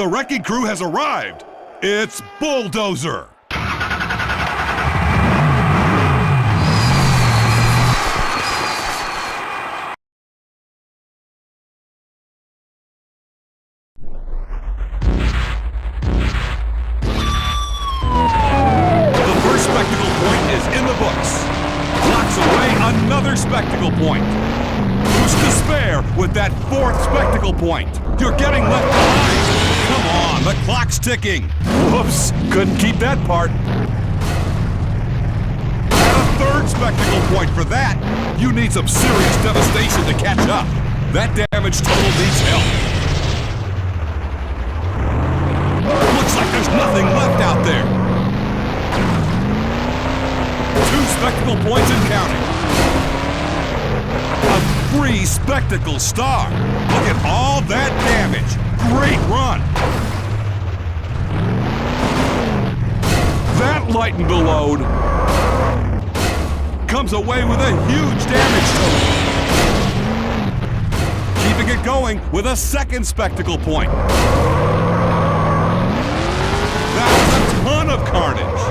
The wrecking crew has arrived. It's Bulldozer. The first spectacle point is in the books. Knocks away another spectacle point. Who's to spare with that fourth spectacle point? You're getting left behind. Come on, the clock's ticking. Whoops, couldn't keep that part. And a third spectacle point for that. You need some serious devastation to catch up. That damage total needs help. Looks like there's nothing left out there. 2 spectacle points and counting. A free spectacle star. Look at all that damage. Great run. That lightened the load. Comes away with a huge damage total. Keeping it going with a second spectacle point. That was a ton of carnage.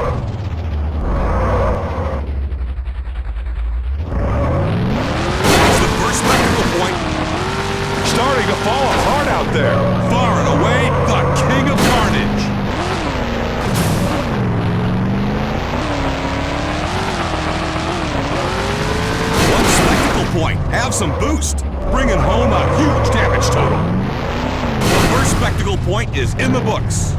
That's the first spectacle point. Starting to fall apart out there. Far and away, the king of carnage. One spectacle point. Have some boost. Bringing home a huge damage total. The first spectacle point is in the books.